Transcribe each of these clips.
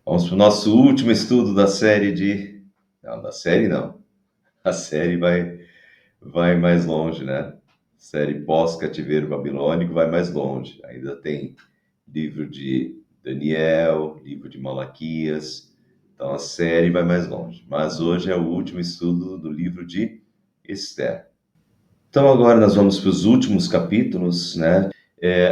Vamos para o nosso último estudo da série de... Não, da série não. A série vai mais longe, né? Série pós-cativeiro babilônico vai mais longe. Ainda tem livro de Daniel, livro de Malaquias. Então a série vai mais longe. Mas hoje é o último estudo do livro de Esther. Então agora nós vamos para os últimos capítulos, né?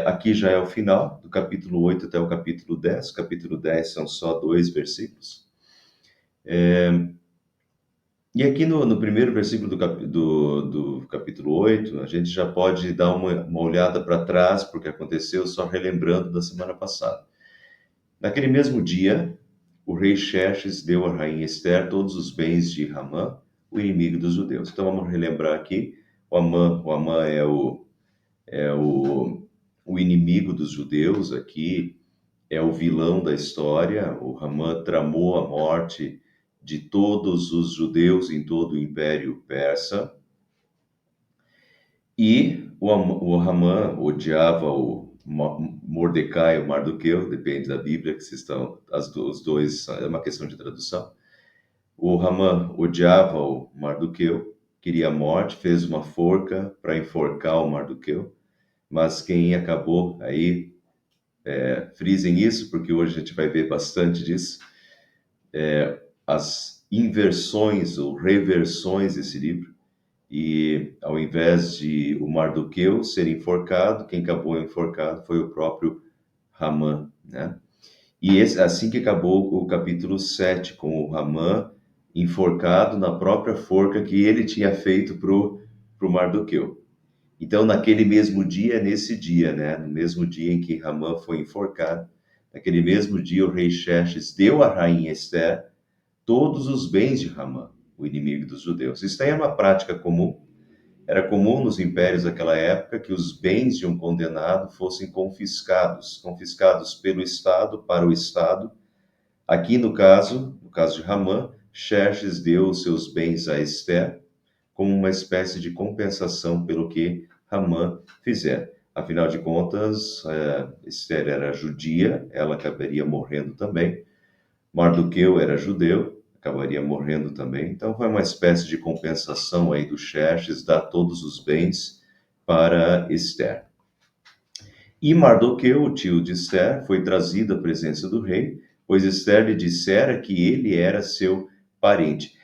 Aqui já é o final, do capítulo 8 até o capítulo 10. O capítulo 10 são só 2 versículos. E aqui no primeiro versículo do capítulo 8, a gente já pode dar uma olhada para trás, porque aconteceu só relembrando da semana passada. Naquele mesmo dia, o rei Xerxes deu à rainha Esther todos os bens de Ramã, o inimigo dos judeus. Então vamos relembrar aqui, o Amã é o inimigo dos judeus aqui, é o vilão da história. O Ramã tramou a morte de todos os judeus em todo o Império Persa. E o Ramã odiava o Mordecai, o Mardoqueu, depende da Bíblia, que vocês estão, os dois, é uma questão de tradução. O Ramã odiava o Mardoqueu, queria a morte, fez uma forca para enforcar o Mardoqueu, mas quem acabou aí, frisem isso, porque hoje a gente vai ver bastante disso, as inversões ou reversões desse livro. E ao invés de o Mardoqueu ser enforcado, quem acabou enforcado foi o próprio Ramã, né? E assim que acabou o capítulo 7, com o Ramã enforcado na própria forca que ele tinha feito pro Mardoqueu. Então, naquele mesmo dia, nesse dia, né? No mesmo dia em que Ramã foi enforcado, naquele mesmo dia o rei Xerxes deu à rainha Esther todos os bens de Ramã, o inimigo dos judeus. Isso aí é uma prática comum. Era comum nos impérios daquela época que os bens de um condenado fossem confiscados pelo Estado para o Estado. Aqui no caso de Ramã, Xerxes deu os seus bens a Esther como uma espécie de compensação pelo que Ramã fizera. Afinal de contas, Esther era judia, ela acabaria morrendo também. Mardoqueu era judeu, acabaria morrendo também. Então foi uma espécie de compensação aí do Xerxes, dar todos os bens para Esther. E Mardoqueu, o tio de Esther, foi trazido à presença do rei, pois Esther lhe dissera que ele era seu parente.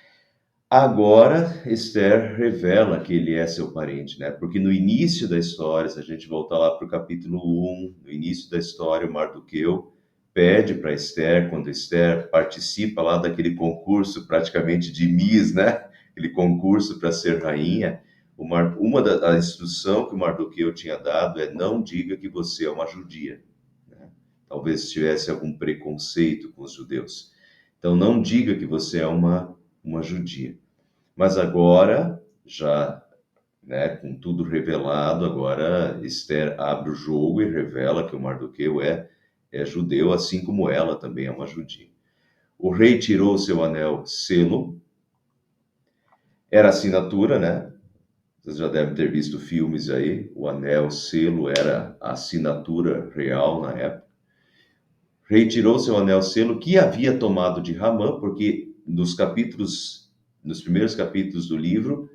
Agora, Esther revela que ele é seu parente, né? Porque no início da história, se a gente voltar lá para o capítulo 1, no início da história, o Mardoqueu pede para Esther, quando Esther participa lá daquele concurso praticamente de Miss, né? Aquele concurso para ser rainha, a instrução que o Mardoqueu tinha dado é: não diga que você é uma judia, né? Talvez tivesse algum preconceito com os judeus. Então, não diga que você é uma judia. Mas agora, já, né, com tudo revelado, agora Esther abre o jogo e revela que o Mardoqueu é judeu, assim como ela também é uma judia. O rei tirou seu anel selo, era assinatura, né? Vocês já devem ter visto filmes aí, o anel selo era a assinatura real na época. O rei tirou seu anel selo que havia tomado de Ramã, porque nos primeiros capítulos do livro,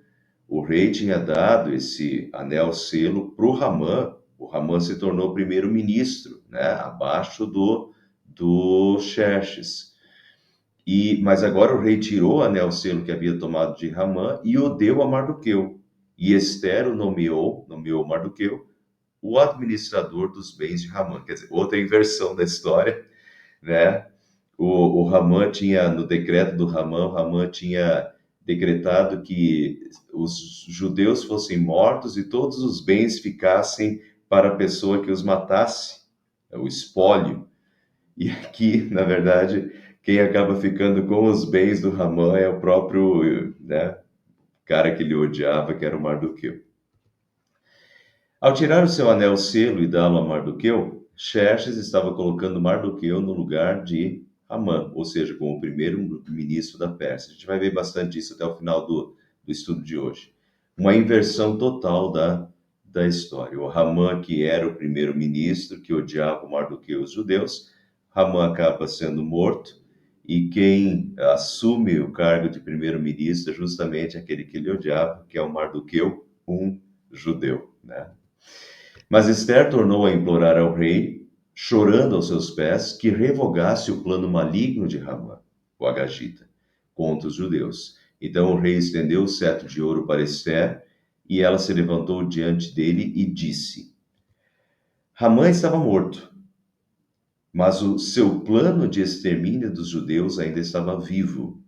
o rei tinha dado esse anel selo para o Ramã. O Ramã se tornou primeiro-ministro, né, abaixo do Xerxes. Mas agora o rei tirou o anel selo que havia tomado de Ramã e o deu a Mardoqueu. E Esther o nomeou Mardoqueu, o administrador dos bens de Ramã. Quer dizer, outra inversão da história, né? O Ramã tinha, no decreto do Ramã, o Ramã tinha decretado que os judeus fossem mortos e todos os bens ficassem para a pessoa que os matasse, o espólio. E aqui, na verdade, quem acaba ficando com os bens do Ramã é o próprio, né, cara que ele odiava, que era o Mardoqueu. Ao tirar o seu anel selo e dá-lo a Mardoqueu, Xerxes estava colocando Mardoqueu no lugar de Amã, ou seja, como o primeiro ministro da Pérsia. A gente vai ver bastante isso até o final do estudo de hoje. Uma inversão total da história. O Ramã, que era o primeiro ministro, que odiava o Mardoqueu e os judeus, Ramã acaba sendo morto, e quem assume o cargo de primeiro-ministro é justamente aquele que ele odiava, que é o Mardoqueu, um judeu, né? Mas Esther tornou a implorar ao rei, chorando aos seus pés, que revogasse o plano maligno de Ramã, o Agagita, contra os judeus. Então o rei estendeu o cetro de ouro para Esther, e ela se levantou diante dele e disse: Ramã estava morto, mas o seu plano de extermínio dos judeus ainda estava vivo.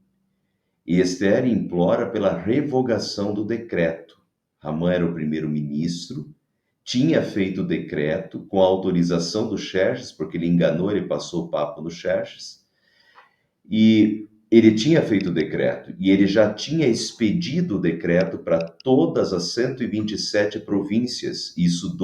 E Esther implora pela revogação do decreto. Ramã era o primeiro-ministro, tinha feito o decreto com a autorização do Xerxes, porque ele enganou, ele passou o papo no Xerxes, e ele tinha feito o decreto, e ele já tinha expedido o decreto para todas as 127 províncias, isso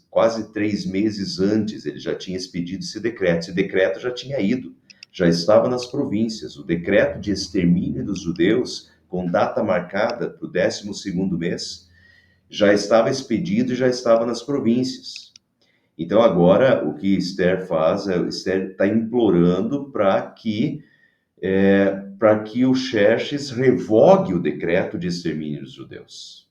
quase 3 meses antes, ele já tinha expedido esse decreto já tinha ido, já estava nas províncias, o decreto de extermínio dos judeus, com data marcada para o 12º mês, já estava expedido e já estava nas províncias. Então agora o que Esther faz, Esther está implorando para que o Xerxes revogue o decreto de extermínio dos judeus.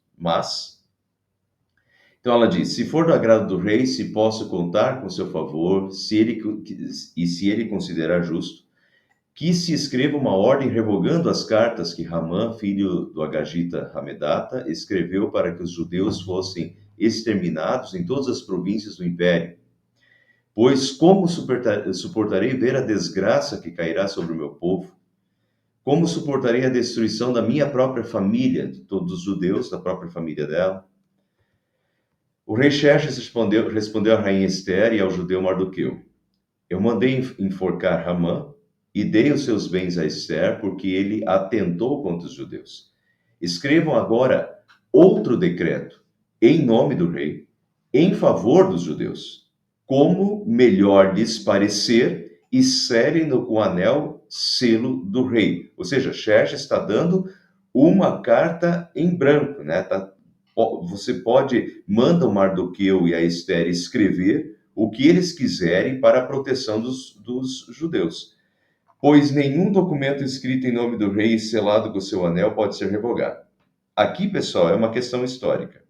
Então ela diz: se for do agrado do rei, se posso contar com seu favor, se ele considerar justo, que se escreva uma ordem revogando as cartas que Ramã, filho do Agagita Hamedata, escreveu para que os judeus fossem exterminados em todas as províncias do império. Pois como suportarei ver a desgraça que cairá sobre o meu povo? Como suportarei a destruição da minha própria família, de todos os judeus, da própria família dela? O rei Xerxes respondeu à rainha Esther e ao judeu Mardoqueu: eu mandei enforcar Ramã e dei os seus bens a Esther, porque ele atentou contra os judeus. Escrevam agora outro decreto, em nome do rei, em favor dos judeus, como melhor lhes parecer, e selem-no com o anel selo do rei. Ou seja, Xerxes está dando uma carta em branco, né? Você manda o Mardoqueu e a Esther escrever o que eles quiserem para a proteção dos judeus. Pois nenhum documento escrito em nome do rei e selado com o seu anel pode ser revogado. Aqui, pessoal, é uma questão histórica.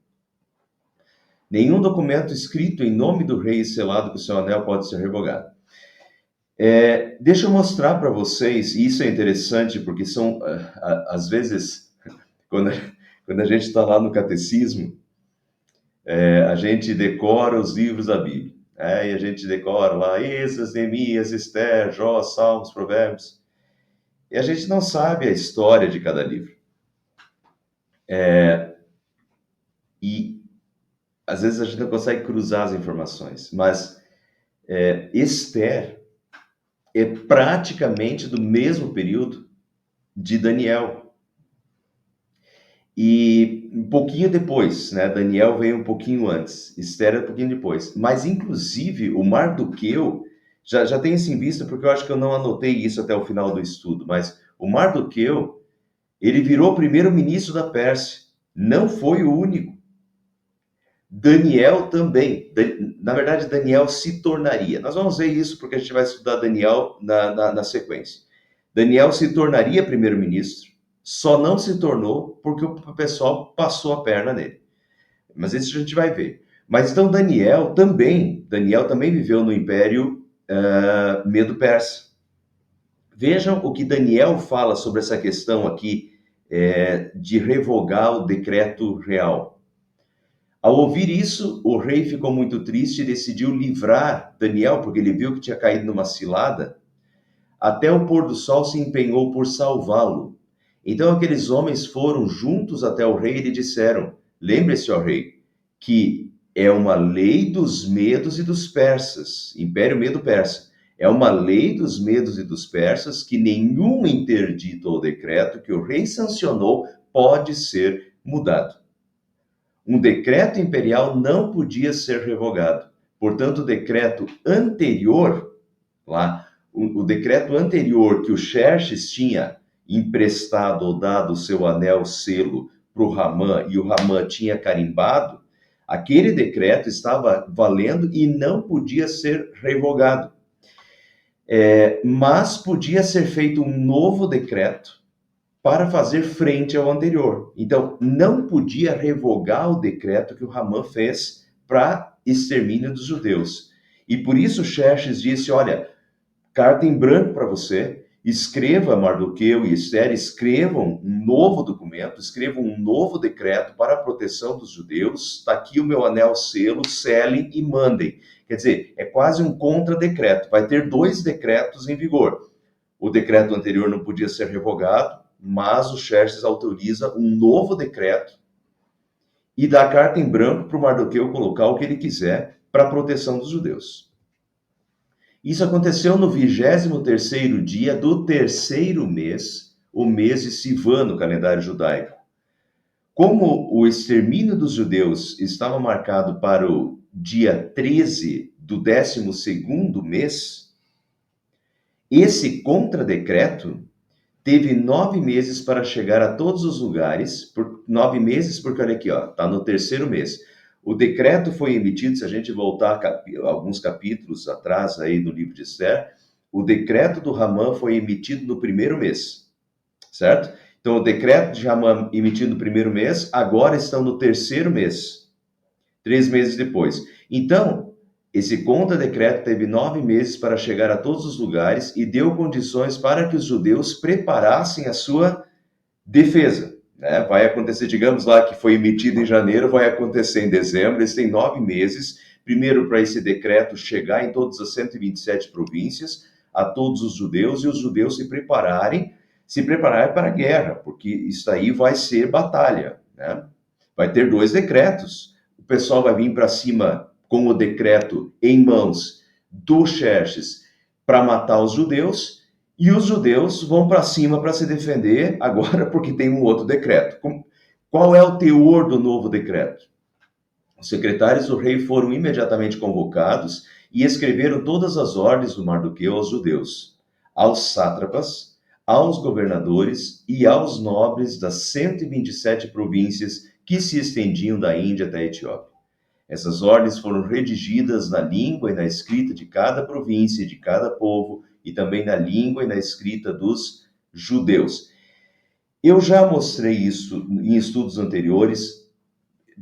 Nenhum documento escrito em nome do rei e selado com o seu anel pode ser revogado. Deixa eu mostrar para vocês, e isso é interessante porque às vezes, quando a gente está lá no catecismo, a gente decora os livros da Bíblia. E a gente decora lá Esdras, Neemias, Esther, Jó, Salmos, Provérbios. E a gente não sabe a história de cada livro. E às vezes a gente não consegue cruzar as informações. Mas Esther é praticamente do mesmo período de Daniel. E um pouquinho depois, né? Daniel veio um pouquinho antes, Esther um pouquinho depois. Mas, inclusive, o Mardoqueu, já tem isso em vista, porque eu acho que eu não anotei isso até o final do estudo, mas o Mardoqueu, ele virou primeiro-ministro da Pérsia. Não foi o único. Daniel também. Na verdade, Daniel se tornaria. Nós vamos ver isso porque a gente vai estudar Daniel na sequência. Daniel se tornaria primeiro-ministro, só não se tornou porque o pessoal passou a perna nele. Mas isso a gente vai ver. Mas então Daniel também viveu no Império Medo-Persa. Vejam o que Daniel fala sobre essa questão aqui de revogar o decreto real. Ao ouvir isso, o rei ficou muito triste e decidiu livrar Daniel, porque ele viu que tinha caído numa cilada. Até o pôr do sol se empenhou por salvá-lo. Então aqueles homens foram juntos até o rei e lhe disseram: lembre-se, ó rei, que é uma lei dos medos e dos persas, Império Medo-Persa. É uma lei dos medos e dos persas que nenhum interdito ou decreto que o rei sancionou pode ser mudado. Um decreto imperial não podia ser revogado. Portanto, o decreto anterior, o decreto anterior que o Xerxes tinha emprestado ou dado o seu anel selo para o Ramã e o Ramã tinha carimbado, aquele decreto estava valendo e não podia ser revogado. Mas podia ser feito um novo decreto para fazer frente ao anterior. Então, não podia revogar o decreto que o Ramã fez para extermínio dos judeus. E por isso Xerxes disse, olha, carta em branco para você, escreva, Mardoqueu e Esther, escrevam um novo documento, escrevam um novo decreto para a proteção dos judeus, está aqui o meu anel selo, selem e mandem. Quer dizer, é quase um contra-decreto, vai ter 2 decretos em vigor. O decreto anterior não podia ser revogado, mas o Xerxes autoriza um novo decreto e dá carta em branco para o Mardoqueu colocar o que ele quiser para a proteção dos judeus. Isso aconteceu no 23º dia do 3º mês, o mês de Sivan, no calendário judaico. Como o extermínio dos judeus estava marcado para o dia 13 do 12º mês, esse contradecreto teve 9 meses para chegar a todos os lugares, por 9 meses, porque olha aqui, ó, está no 3º mês. O decreto foi emitido, se a gente voltar alguns capítulos atrás aí no livro de Esther, o decreto do Ramã foi emitido no 1º mês, certo? Então, o decreto de Ramã emitido no 1º mês, agora estão no 3º mês, 3 meses depois. Então, esse contra-decreto teve 9 meses para chegar a todos os lugares e deu condições para que os judeus preparassem a sua defesa. Né? Vai acontecer, digamos lá, que foi emitido em janeiro, vai acontecer em dezembro, eles têm 9 meses, primeiro para esse decreto chegar em todas as 127 províncias, a todos os judeus, e os judeus se prepararem para a guerra, porque isso aí vai ser batalha. Né? Vai ter 2 decretos. O pessoal vai vir para cima com o decreto em mãos do Xerxes para matar os judeus, e os judeus vão para cima para se defender agora porque tem um outro decreto. Qual é o teor do novo decreto? Os secretários do rei foram imediatamente convocados e escreveram todas as ordens do Mardoqueu aos judeus, aos sátrapas, aos governadores e aos nobres das 127 províncias que se estendiam da Índia até a Etiópia. Essas ordens foram redigidas na língua e na escrita de cada província e de cada povo, e também na língua e na escrita dos judeus. Eu já mostrei isso em estudos anteriores.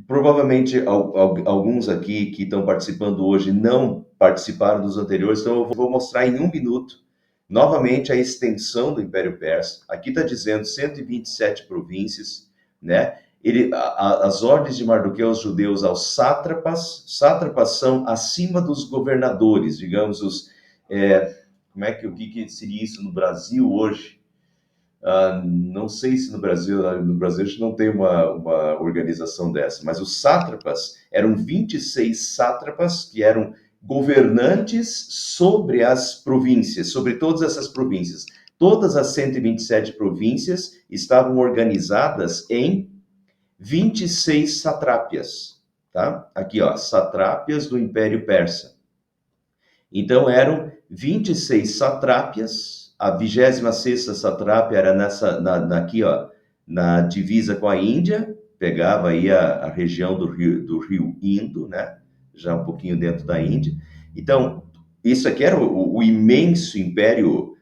Provavelmente alguns aqui que estão participando hoje não participaram dos anteriores, então eu vou mostrar em 1 minuto novamente a extensão do Império Persa. Aqui está dizendo 127 províncias, né? As ordens de Mardoqueu aos judeus, aos sátrapas são acima dos governadores, digamos, o que seria isso no Brasil hoje? Não sei se no Brasil a gente não tem uma organização dessa, mas os sátrapas eram 26 sátrapas que eram governantes sobre as províncias, sobre todas essas províncias. Todas as 127 províncias estavam organizadas em 26 satrápias, tá? Aqui, ó, satrápias do Império Persa. Então, eram 26 satrápias, a 26ª satrápia era aqui, ó, na divisa com a Índia, pegava aí a região do rio Indo, né? Já um pouquinho dentro da Índia. Então, isso aqui era o imenso Império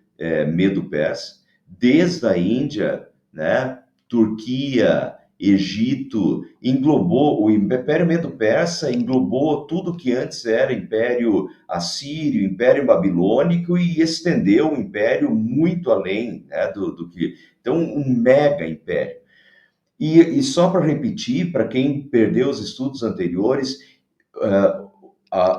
Medo-Persa, desde a Índia, né? Turquia, Egito, englobou, o Império Medo-Persa englobou tudo que antes era Império Assírio, Império Babilônico, e estendeu o Império muito além, né, do que... Então, um mega império. E só para repetir, para quem perdeu os estudos anteriores,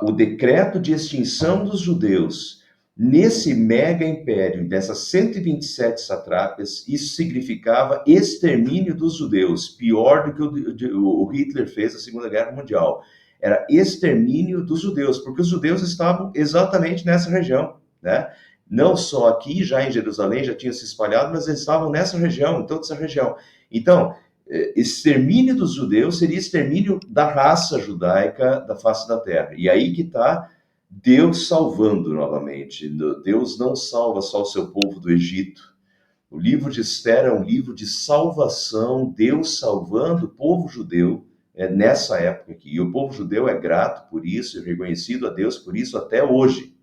o decreto de extinção dos judeus nesse mega império, dessas 127 satrápias, isso significava extermínio dos judeus, pior do que o Hitler fez na Segunda Guerra Mundial. Era extermínio dos judeus, porque os judeus estavam exatamente nessa região, né? Não só aqui, já em Jerusalém, já tinham se espalhado, mas eles estavam nessa região, em toda essa região. Então, extermínio dos judeus seria extermínio da raça judaica da face da terra. E aí que está Deus salvando novamente. Deus não salva só o seu povo do Egito. O livro de Esther é um livro de salvação, Deus salvando o povo judeu nessa época aqui. E o povo judeu é grato por isso, é reconhecido a Deus por isso até hoje.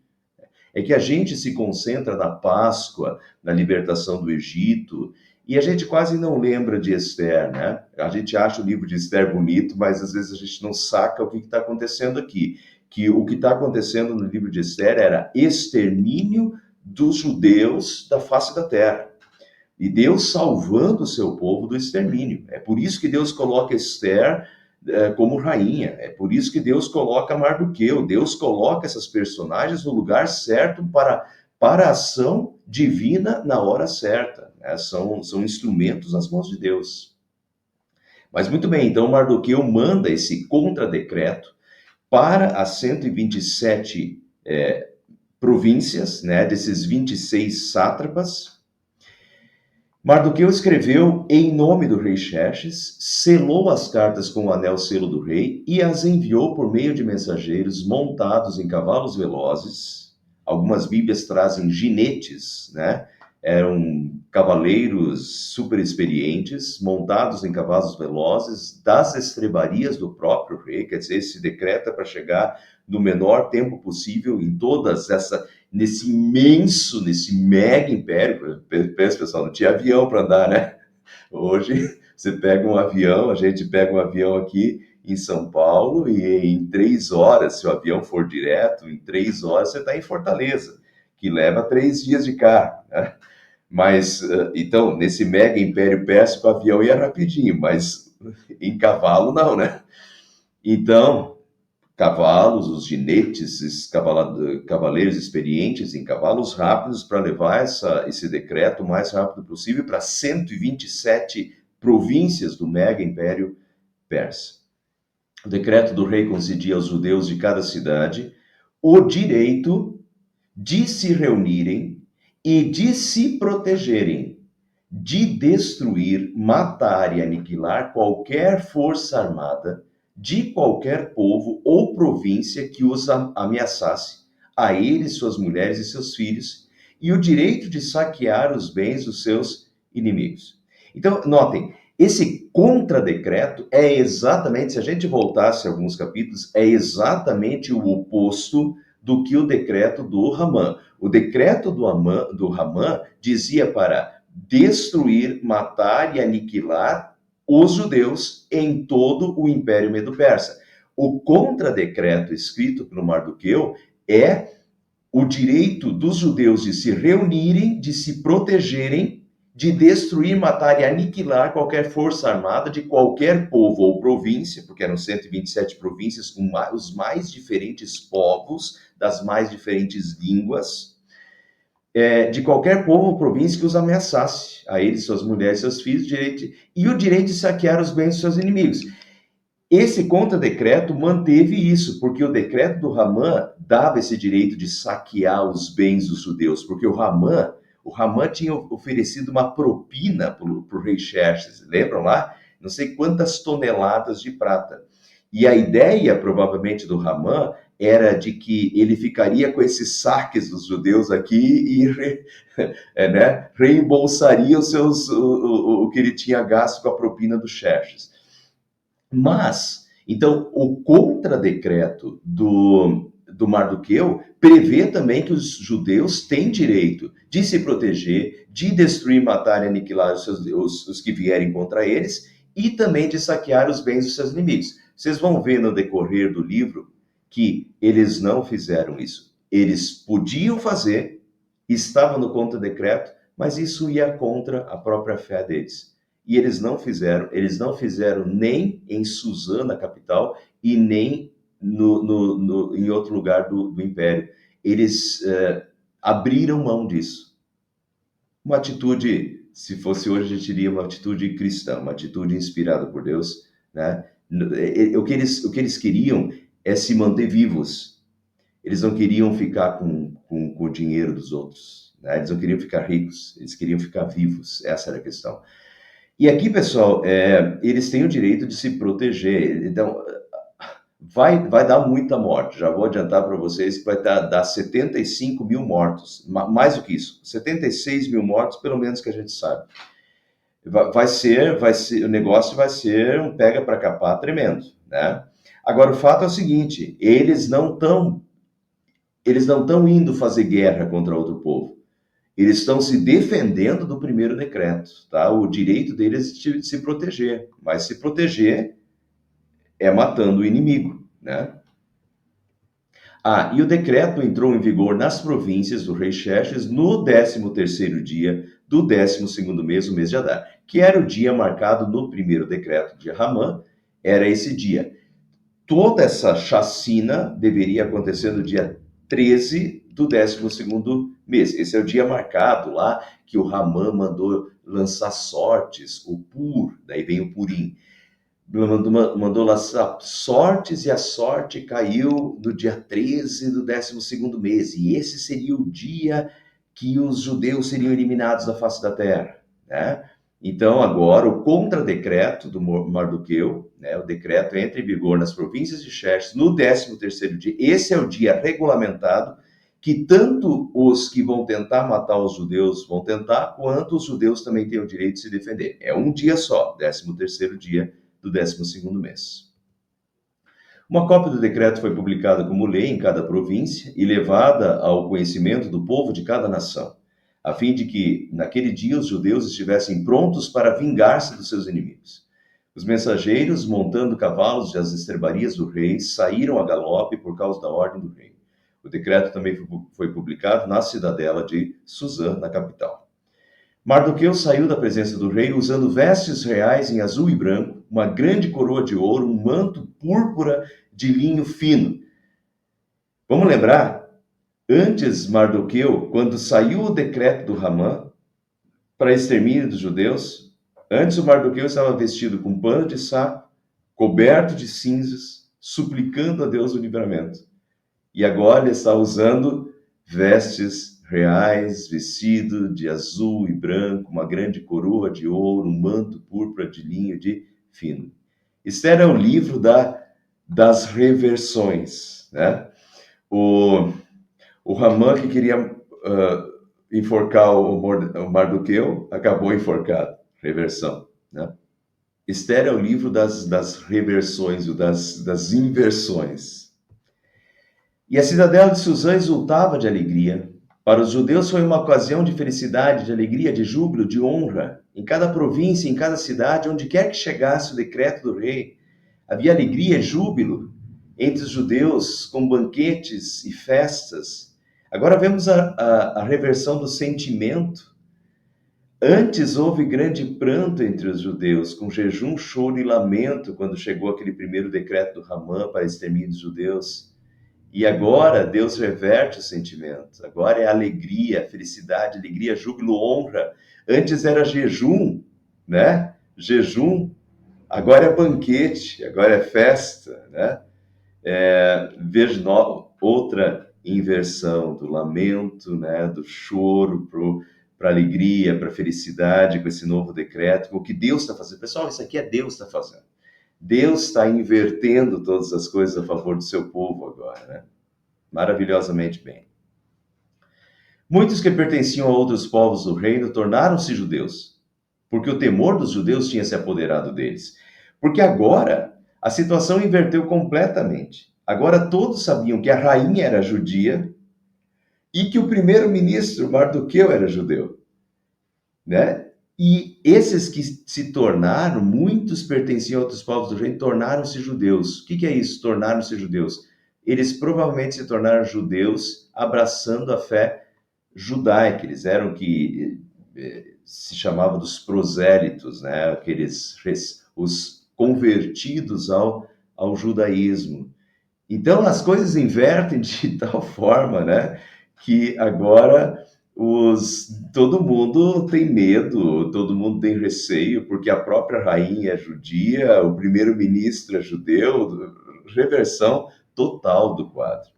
é que a gente se concentra na Páscoa, na libertação do Egito, e a gente quase não lembra de Esther, né? A gente acha o livro de Esther bonito, mas às vezes a gente não saca o que está acontecendo aqui. Que o que está acontecendo no livro de Esther era extermínio dos judeus da face da terra. E Deus salvando o seu povo do extermínio. É por isso que Deus coloca Esther como rainha. É por isso que Deus coloca Mardoqueu. Deus coloca essas personagens no lugar certo para a ação divina na hora certa. Né? São instrumentos nas mãos de Deus. Mas muito bem, então Mardoqueu manda esse contradecreto para as 127 províncias, né, desses 26 sátrapas. Mardoqueu escreveu em nome do rei Xerxes, selou as cartas com o anel selo do rei e as enviou por meio de mensageiros montados em cavalos velozes. Algumas bíblias trazem ginetes, né? Eram cavaleiros super experientes, montados em cavalos velozes, das estrebarias do próprio rei. Quer dizer, esse decreto é para chegar no menor tempo possível em todas essas nesse imenso, nesse mega império. Pensa, pessoal, não tinha avião para andar, né? Hoje você pega um avião, a gente pega um avião aqui em São Paulo e em 3 horas, se o avião for direto, em 3 horas você está em Fortaleza, que leva 3 dias de carro, né? Mas, então, nesse mega império persa, o avião ia rapidinho, mas em cavalo não, né? Então, cavalos, os ginetes, esses cavaleiros experientes em cavalos rápidos para levar esse decreto o mais rápido possível para 127 províncias do mega império persa. O decreto do rei concedia aos judeus de cada cidade o direito de se reunirem e de se protegerem, de destruir, matar e aniquilar qualquer força armada de qualquer povo ou província que os ameaçasse, a eles, suas mulheres e seus filhos, e o direito de saquear os bens dos seus inimigos. Então, notem, esse contradecreto é exatamente, se a gente voltasse a alguns capítulos, é exatamente o oposto do que o decreto do Ramã. O decreto do Ramã dizia para destruir, matar e aniquilar os judeus em todo o Império Medo-Persa. O contradecreto escrito pelo Mardoqueu é o direito dos judeus de se reunirem, de se protegerem, de destruir, matar e aniquilar qualquer força armada de qualquer povo ou província, porque eram 127 províncias com os mais diferentes povos, das mais diferentes línguas, de qualquer povo ou província que os ameaçasse, a eles, suas mulheres, seus filhos, e o direito de saquear os bens dos seus inimigos. Esse contradecreto manteve isso, porque o decreto do Ramã dava esse direito de saquear os bens dos judeus, porque o Ramã tinha oferecido uma propina para o rei Xerxes, lembram lá? Não sei quantas toneladas de prata. E a ideia, provavelmente, do Ramã era de que ele ficaria com esses saques dos judeus aqui e né, reembolsaria o que ele tinha gasto com a propina do Xerxes. Mas, então, o contradecreto do Mardoqueu prevê também que os judeus têm direito de se proteger, de destruir, matar e aniquilar os que vierem contra eles e também de saquear os bens dos seus inimigos. Vocês vão ver no decorrer do livro que eles não fizeram isso. Eles podiam fazer, estava no contradecreto, mas isso ia contra a própria fé deles. E eles não fizeram nem em Suzã, capital, e nem em outro lugar do império. Eles abriram mão disso. Uma atitude, se fosse hoje, a gente diria uma atitude cristã, uma atitude inspirada por Deus, né? O que eles queriam é se manter vivos. Eles não queriam ficar com o dinheiro dos outros, né? Eles não queriam ficar ricos, eles queriam ficar vivos. Essa era a questão. E aqui, pessoal, eles têm o direito de se proteger. Então, vai dar muita morte. Já vou adiantar para vocês que vai dar 75 mil mortos. Mais do que isso, 76 mil mortos, pelo menos que a gente sabe. Vai ser, o negócio vai ser um pega para capar tremendo, né? Agora, o fato é o seguinte, eles não estão Eles não estão indo fazer guerra contra outro povo. Eles estão se defendendo do primeiro decreto, tá? O direito deles é de se proteger, mas se proteger é matando o inimigo, né? Ah, e o decreto entrou em vigor nas províncias do rei Xerxes no 13º dia do 12º mês, o mês de Adar, que era o dia marcado no primeiro decreto de Ramã, era esse dia. Toda essa chacina deveria acontecer no dia 13 do 12º mês. Esse é o dia marcado lá que o Ramã mandou lançar sortes, o Pur, daí vem o Purim. Mandou lançar sortes e a sorte caiu no dia 13 do 12º mês. E esse seria o dia que os judeus seriam eliminados da face da terra, né? Então, agora, o contradecreto do Mardoqueu, né, o decreto entra em vigor nas províncias de Xerxes no 13º dia. Esse é o dia regulamentado que tanto os que vão tentar matar os judeus vão tentar, quanto os judeus também têm o direito de se defender. É um dia só, 13º dia do 12º mês. Uma cópia do decreto foi publicada como lei em cada província e levada ao conhecimento do povo de cada nação, a fim de que, naquele dia, os judeus estivessem prontos para vingar-se dos seus inimigos. Os mensageiros, montando cavalos das estrebarias do rei, saíram a galope por causa da ordem do rei. O decreto também foi publicado na cidadela de Suzã, na capital. Mardoqueu saiu da presença do rei usando vestes reais em azul e branco, uma grande coroa de ouro, um manto púrpura de linho fino. Vamos lembrar, antes Mardoqueu, quando saiu o decreto do Ramã para extermínio dos judeus, antes o Mardoqueu estava vestido com pano de saco, coberto de cinzas, suplicando a Deus o livramento. E agora ele está usando vestes reais, vestido de azul e branco, uma grande coroa de ouro, um manto púrpura de linho de fino. Esther é o livro das reversões, né? O Ramã, que queria enforcar o Mardoqueu, acabou enforcado. Reversão, né? Esther é o livro das reversões, das inversões. E a cidadela de Suzã exultava de alegria. Para os judeus foi uma ocasião de felicidade, de alegria, de júbilo, de honra. Em cada província, em cada cidade, onde quer que chegasse o decreto do rei, havia alegria e júbilo entre os judeus, com banquetes e festas. Agora vemos a reversão do sentimento. Antes houve grande pranto entre os judeus, com jejum, choro e lamento, quando chegou aquele primeiro decreto do Ramã para extermínio dos judeus. E agora Deus reverte o sentimento. Agora é alegria, felicidade, alegria, júbilo, honra. Antes era jejum, né? Jejum. Agora é banquete, agora é festa, né? Vejo outra inversão do lamento, né? Do choro para alegria, para felicidade com esse novo decreto, com o que Deus está fazendo. Pessoal, isso aqui é Deus está fazendo. Deus está invertendo todas as coisas a favor do seu povo agora, né? Maravilhosamente bem. Muitos que pertenciam a outros povos do reino tornaram-se judeus, porque o temor dos judeus tinha se apoderado deles. Porque agora a situação inverteu completamente. Agora todos sabiam que a rainha era judia e que o primeiro-ministro Mardoqueu era judeu, né? E esses que se tornaram, muitos pertenciam a outros povos do reino, tornaram-se judeus. O que é isso, tornaram-se judeus? Eles provavelmente se tornaram judeus abraçando a fé judaica. Eles eram que se chamava dos prosélitos, né? Os convertidos ao judaísmo. Então as coisas invertem de tal forma, né, que agora todo mundo tem medo, todo mundo tem receio, porque a própria rainha é judia, o primeiro-ministro é judeu, reversão total do quadro.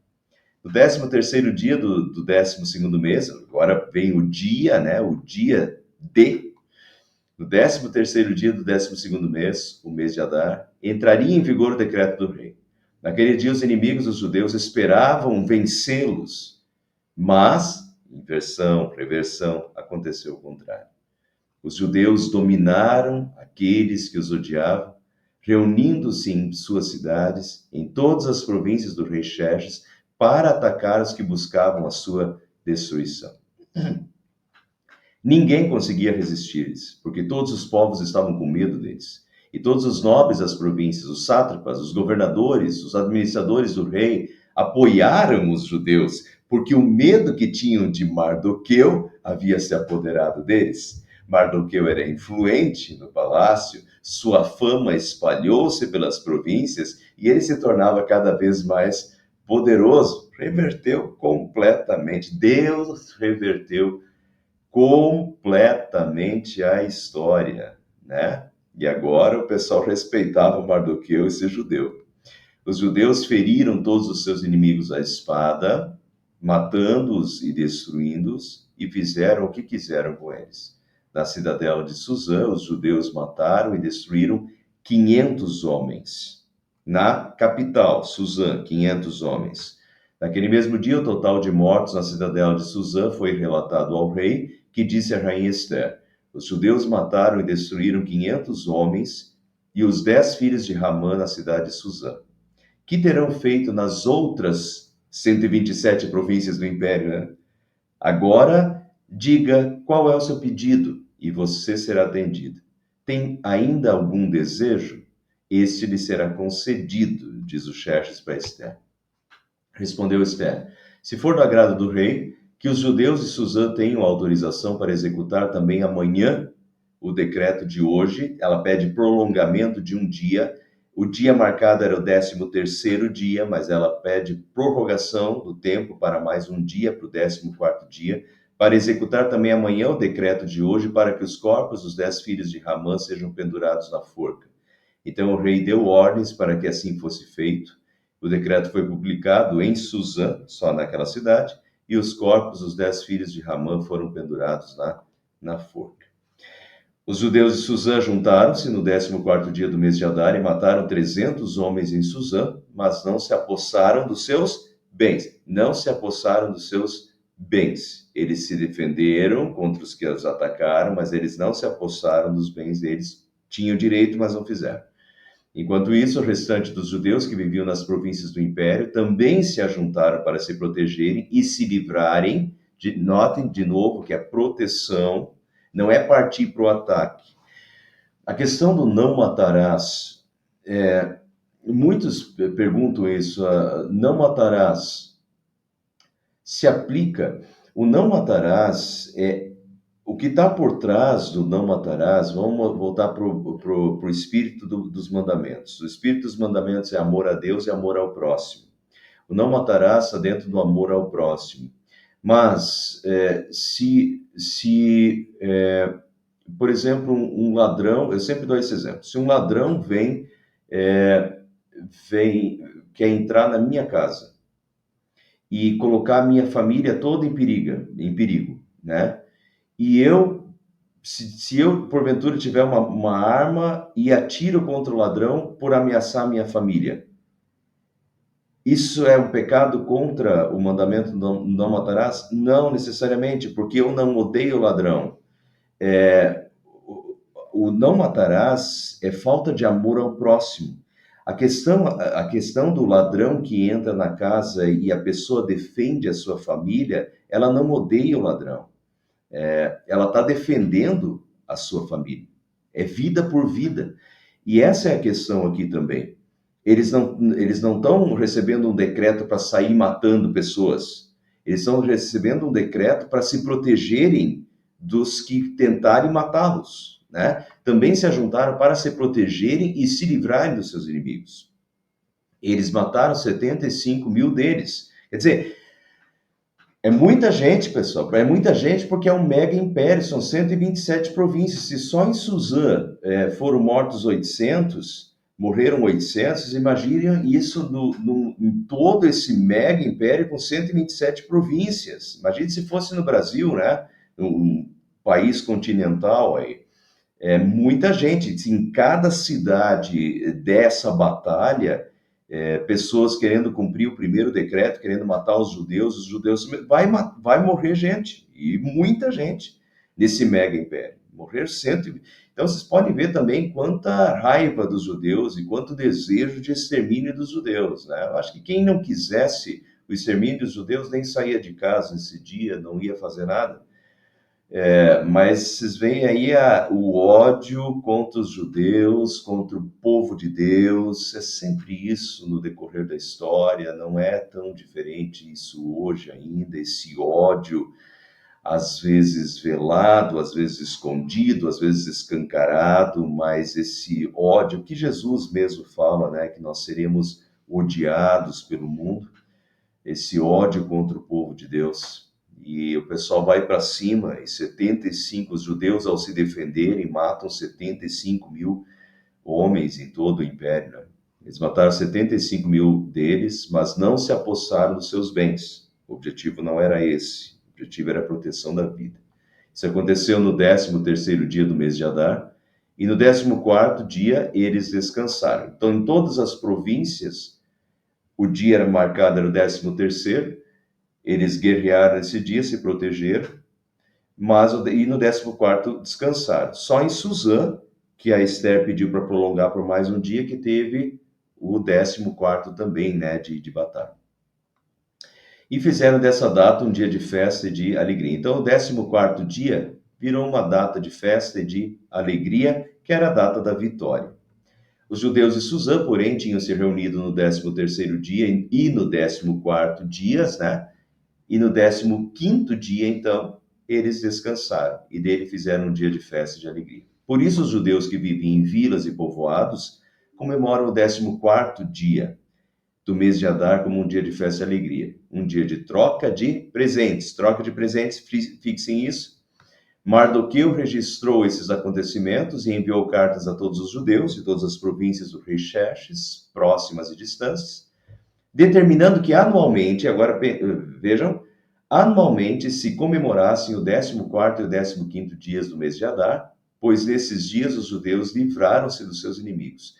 No 13º dia do 12º mês, agora vem o dia, né, o dia D, no 13º dia do 12º mês, o mês de Adar, entraria em vigor o decreto do rei. Naquele dia, os inimigos dos judeus esperavam vencê-los, mas, inversão, reversão, aconteceu o contrário. Os judeus dominaram aqueles que os odiavam, reunindo-se em suas cidades, em todas as províncias do rei Xerxes, para atacar os que buscavam a sua destruição. Ninguém conseguia resistir-lhes, porque todos os povos estavam com medo deles. E todos os nobres das províncias, os sátrapas, os governadores, os administradores do rei, apoiaram os judeus, porque o medo que tinham de Mardoqueu havia se apoderado deles. Mardoqueu era influente no palácio, sua fama espalhou-se pelas províncias e ele se tornava cada vez mais poderoso. Reverteu completamente. Deus reverteu completamente a história, né? E agora o pessoal respeitava Mardoqueu e ser judeu. Os judeus feriram todos os seus inimigos à espada, matando-os e destruindo-os, e fizeram o que quiseram com eles. Na cidadela de Suzã, os judeus mataram e destruíram 500 homens. Na capital, Suzã, 500 homens. Naquele mesmo dia, o total de mortos na cidadela de Suzã foi relatado ao rei, que disse à rainha Ester: os judeus mataram e destruíram 500 homens e os 10 filhos de Ramã na cidade de Suzã. Que terão feito nas outras 127 províncias do império, né? Agora, diga qual é o seu pedido e você será atendido. Tem ainda algum desejo? Este lhe será concedido, diz o Xerxes para Ester. Respondeu Ester: se for do agrado do rei, que os judeus de Suzã tenham autorização para executar também amanhã o decreto de hoje. Ela pede prolongamento de um dia. O dia marcado era o 13º dia, mas ela pede prorrogação do tempo para mais um dia, para o 14º dia, para executar também amanhã o decreto de hoje, para que os corpos dos 10 filhos de Ramã sejam pendurados na forca. Então o rei deu ordens para que assim fosse feito. O decreto foi publicado em Suzã, só naquela cidade, e os corpos dos 10 filhos de Ramã foram pendurados na forca. Os judeus de Suzã juntaram-se no 14º dia do mês de Adar e mataram 300 homens em Suzã, mas não se apossaram dos seus bens. Não se apossaram dos seus bens. Eles se defenderam contra os que os atacaram, mas eles não se apossaram dos bens deles. Tinham direito, mas não fizeram. Enquanto isso, o restante dos judeus que viviam nas províncias do império também se ajuntaram para se protegerem e se livrarem. Notem de novo que a proteção não é partir para o ataque. A questão do não matarás, muitos perguntam isso, não matarás se aplica, o não matarás o que está por trás do não matarás. Vamos voltar para o espírito dos mandamentos. O espírito dos mandamentos é amor a Deus e amor ao próximo. O não matarás está dentro do amor ao próximo. Mas por exemplo, um ladrão, eu sempre dou esse exemplo. Se um ladrão vem quer entrar na minha casa e colocar a minha família toda em perigo, né? E se eu, porventura, tiver uma arma e atiro contra o ladrão por ameaçar minha família, isso é um pecado contra o mandamento não matarás? Não necessariamente, porque eu não odeio o ladrão. O não matarás é falta de amor ao próximo. A questão do ladrão que entra na casa e a pessoa defende a sua família, ela não odeia o ladrão. Ela está defendendo a sua família. É vida por vida. E essa é a questão aqui também. Eles não estão recebendo um decreto para sair matando pessoas. Eles estão recebendo um decreto para se protegerem dos que tentarem matá-los, né? Também se ajuntaram para se protegerem e se livrarem dos seus inimigos. Eles mataram 75 mil deles. Quer dizer, é muita gente, pessoal. É muita gente porque é um mega império. São 127 províncias. Se só em Suzã foram mortos 800, morreram 800, imaginem isso em todo esse mega império com 127 províncias. Imagine se fosse no Brasil, né? Um país continental aí. É muita gente. Em cada cidade dessa batalha, pessoas querendo cumprir o primeiro decreto, querendo matar os judeus vai morrer gente, e muita gente, nesse mega império. Morrer Então, vocês podem ver também quanta raiva dos judeus e quanto desejo de extermínio dos judeus, né? Eu acho que quem não quisesse o extermínio dos judeus, nem saía de casa nesse dia, não ia fazer nada. Mas vocês veem aí o ódio contra os judeus, contra o povo de Deus, é sempre isso no decorrer da história, não é tão diferente isso hoje ainda, esse ódio, às vezes velado, às vezes escondido, às vezes escancarado, mas esse ódio que Jesus mesmo fala, né, que nós seremos odiados pelo mundo, esse ódio contra o povo de Deus. E o pessoal vai para cima, e 75, os judeus, ao se defenderem, matam 75 mil homens em todo o império. Né? Eles mataram 75 mil deles, mas não se apossaram dos seus bens. O objetivo não era esse, o objetivo era a proteção da vida. Isso aconteceu no 13º dia do mês de Adar, e no 14º dia eles descansaram. Então, em todas as províncias, o dia era marcado, era o 13º, eles guerrearam esse dia, se protegeram, mas e no 14º descansaram. Só em Suzã, que a Esther pediu para prolongar por mais um dia, que teve o 14º também, né, de batalha. E fizeram dessa data um dia de festa e de alegria. Então, o 14º dia virou uma data de festa e de alegria, que era a data da vitória. Os judeus de Suzã, porém, tinham se reunido no 13º dia e no 14º dias, né? E no 15º dia, então, eles descansaram e dele fizeram um dia de festa e de alegria. Por isso, os judeus que viviam em vilas e povoados comemoram o 14º dia do mês de Adar como um dia de festa e alegria. Um dia de troca de presentes. Troca de presentes, fixem isso. Mardoqueu registrou esses acontecimentos e enviou cartas a todos os judeus de todas as províncias do rei Xerxes, próximas e distantes, determinando que anualmente, agora vejam, anualmente se comemorassem o 14º e o 15º dias do mês de Adar, pois nesses dias os judeus livraram-se dos seus inimigos.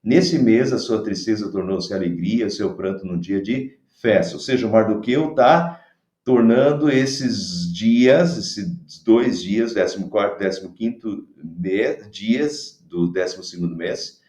Nesse mês a sua tristeza tornou-se alegria, o seu pranto num dia de festa. Ou seja, o Mardoqueu está tornando esses dias, esses 2 dias, 14º e 15º dias do 12º mês,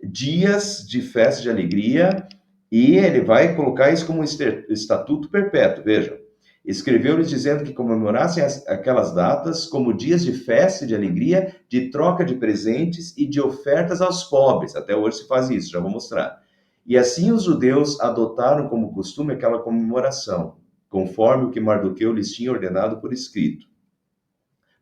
dias de festa de alegria, e ele vai colocar isso como um estatuto perpétuo, vejam. Escreveu-lhes dizendo que comemorassem aquelas datas como dias de festa e de alegria, de troca de presentes e de ofertas aos pobres. Até hoje se faz isso, já vou mostrar. E assim os judeus adotaram como costume aquela comemoração, conforme o que Mardoqueu lhes tinha ordenado por escrito.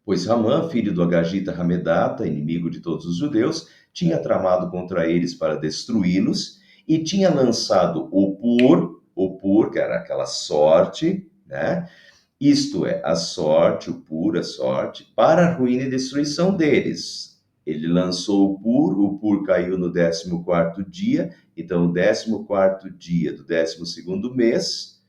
Pois Ramã, filho do Agagita Hamedata, inimigo de todos os judeus, tinha tramado contra eles para destruí-los e tinha lançado o pur, que era aquela sorte, né? Isto é, a sorte, a sorte, para a ruína e destruição deles. Ele lançou o pur caiu no 14º dia, então o 14º dia do 12º mês,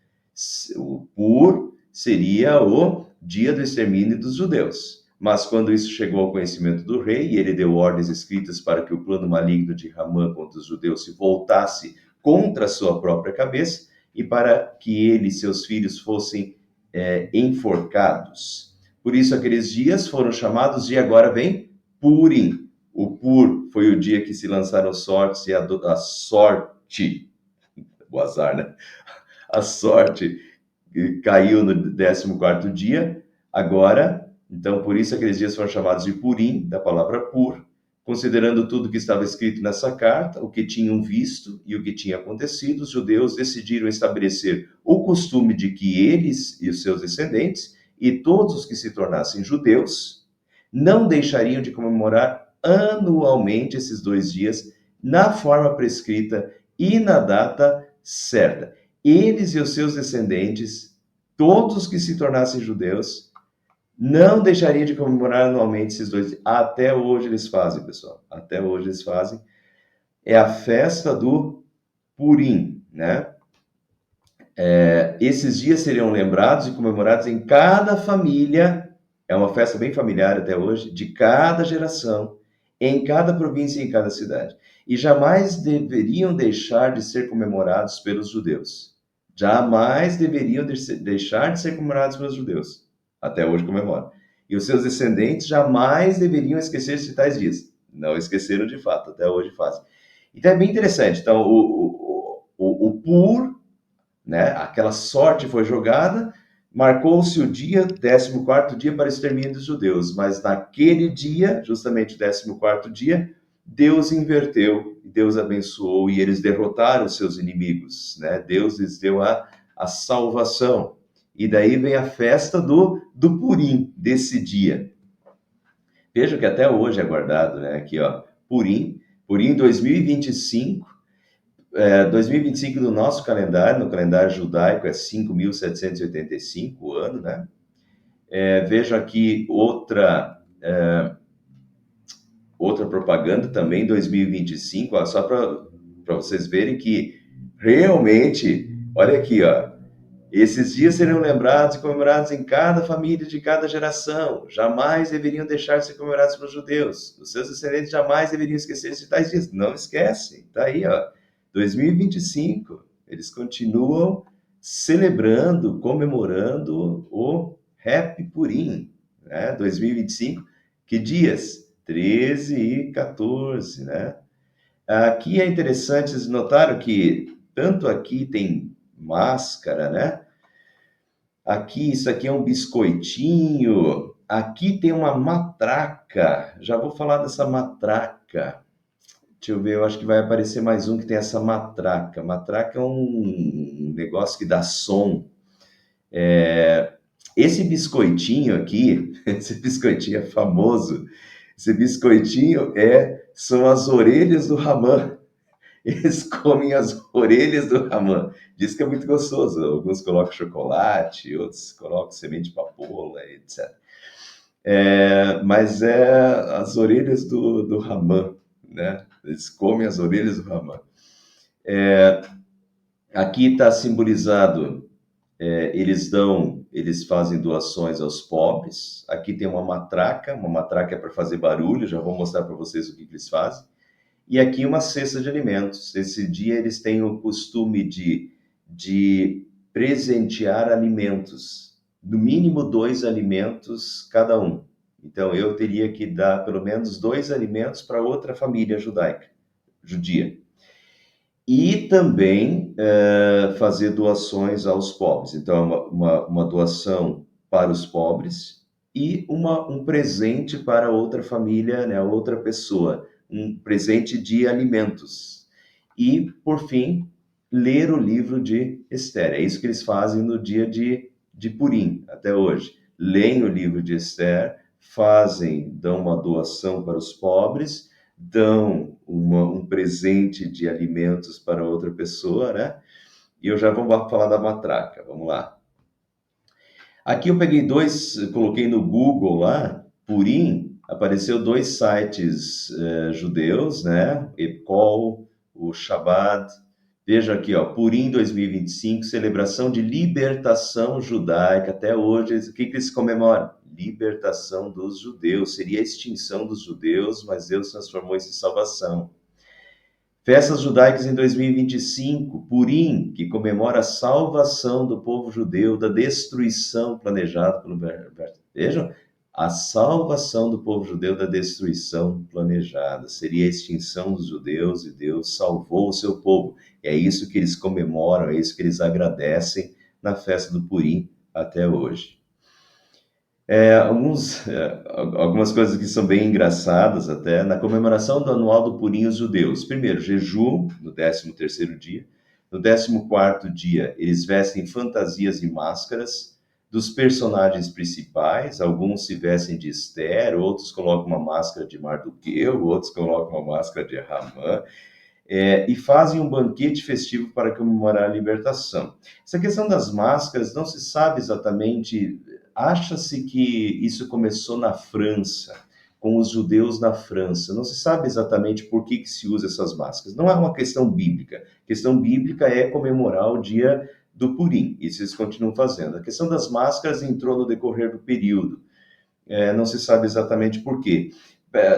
o pur seria o dia do extermínio dos judeus. Mas quando isso chegou ao conhecimento do rei, e ele deu ordens escritas para que o plano maligno de Ramã contra os judeus se voltasse contra a sua própria cabeça, e para que ele e seus filhos fossem enforcados. Por isso, aqueles dias foram chamados de, agora vem, Purim. O Pur foi o dia que se lançaram sortes e a sorte, o azar, né? A sorte caiu no 14º dia, agora, então por isso aqueles dias foram chamados de Purim, da palavra Pur, considerando tudo que estava escrito nessa carta, o que tinham visto e o que tinha acontecido, os judeus decidiram estabelecer o costume de que eles e os seus descendentes, e todos os que se tornassem judeus, não deixariam de comemorar anualmente esses 2 dias, na forma prescrita e na data certa. Eles e os seus descendentes, todos os que se tornassem judeus, não deixariam de comemorar anualmente esses 2 dias. Até hoje eles fazem, pessoal. Até hoje eles fazem. É a festa do Purim, né? Esses dias seriam lembrados e comemorados em cada família. É uma festa bem familiar até hoje, de cada geração, em cada província e em cada cidade. E jamais deveriam deixar de ser comemorados pelos judeus. Jamais deveriam deixar de ser comemorados pelos judeus. Até hoje comemoram. E os seus descendentes jamais deveriam esquecer-se de tais dias. Não esqueceram de fato, até hoje fazem. Então é bem interessante. Então, o Pur, né? Aquela sorte foi jogada, marcou-se o dia, 14º dia para o extermínio dos judeus, mas naquele dia, justamente o 14º dia, Deus inverteu, Deus abençoou e eles derrotaram os seus inimigos, né? Deus lhes deu a salvação. E daí vem a festa do Purim, desse dia. Veja que até hoje é guardado, né? Aqui, ó, Purim 2025, 2025 no nosso calendário, no calendário judaico é 5.785 o ano, né? Veja aqui outra propaganda também, 2025, ó, só para vocês verem que realmente, olha aqui, ó, esses dias serão lembrados e comemorados em cada família de cada geração. Jamais deveriam deixar de ser comemorados pelos judeus. Os seus descendentes jamais deveriam esquecer de tais dias. Não esquecem. Está aí, ó. 2025. Eles continuam celebrando, comemorando o Happy Purim, né? 2025. Que dias? 13 e 14, né? Aqui é interessante, vocês notaram que tanto aqui tem máscara, né? Aqui, isso aqui é um biscoitinho. Aqui tem uma matraca. Já vou falar dessa matraca. Deixa eu ver, eu acho que vai aparecer mais um que tem essa matraca. Matraca é um negócio que dá som. Esse biscoitinho aqui, esse biscoitinho é famoso. Esse biscoitinho são as orelhas do Ramã. Eles comem as orelhas do Ramã. Diz que é muito gostoso. Alguns colocam chocolate, outros colocam semente de papoula, etc. Mas as orelhas do Ramã, né? Eles comem as orelhas do Ramã. Aqui está simbolizado, eles fazem doações aos pobres. Aqui tem uma matraca é para fazer barulho, já vou mostrar para vocês o que eles fazem. E aqui uma cesta de alimentos. Esse dia eles têm o costume de presentear alimentos, no mínimo 2 alimentos cada um. Então eu teria que dar pelo menos 2 alimentos para outra família judia. E também fazer doações aos pobres. Então, uma doação para os pobres e um presente para outra família, né, outra pessoa, um presente de alimentos. E, por fim, ler o livro de Esther. É isso que eles fazem no dia de Purim, até hoje. Leem o livro de Esther, dão uma doação para os pobres, dão um presente de alimentos para outra pessoa, né? E eu já vou falar da matraca, vamos lá. Aqui eu peguei coloquei no Google lá, Purim, apareceu 2 sites judeus, né? Epcol, o Shabbat. Veja aqui, ó, Purim 2025, celebração de libertação judaica. Até hoje, o que eles comemoram? Libertação dos judeus. Seria a extinção dos judeus, mas Deus transformou isso em salvação. Festas judaicas em 2025, Purim, que comemora a salvação do povo judeu da destruição planejada pelo Vejam, a salvação do povo judeu da destruição planejada. Seria a extinção dos judeus e Deus salvou o seu povo. É isso que eles comemoram, é isso que eles agradecem na festa do Purim até hoje. Algumas coisas que são bem engraçadas até, na comemoração do anual do Purim os judeus. Primeiro, jejum, no 13º dia. No 14º dia, eles vestem fantasias e máscaras dos personagens principais. Alguns se vestem de Esther, outros colocam uma máscara de Mardoqueu, outros colocam uma máscara de Ramã. E fazem um banquete festivo para comemorar a libertação. Essa questão das máscaras não se sabe exatamente. Acha-se que isso começou na França, com os judeus na França. Não se sabe exatamente por que se usa essas máscaras. Não é uma questão bíblica. A questão bíblica é comemorar o dia do Purim. Isso eles continuam fazendo. A questão das máscaras entrou no decorrer do período. Não se sabe exatamente por quê.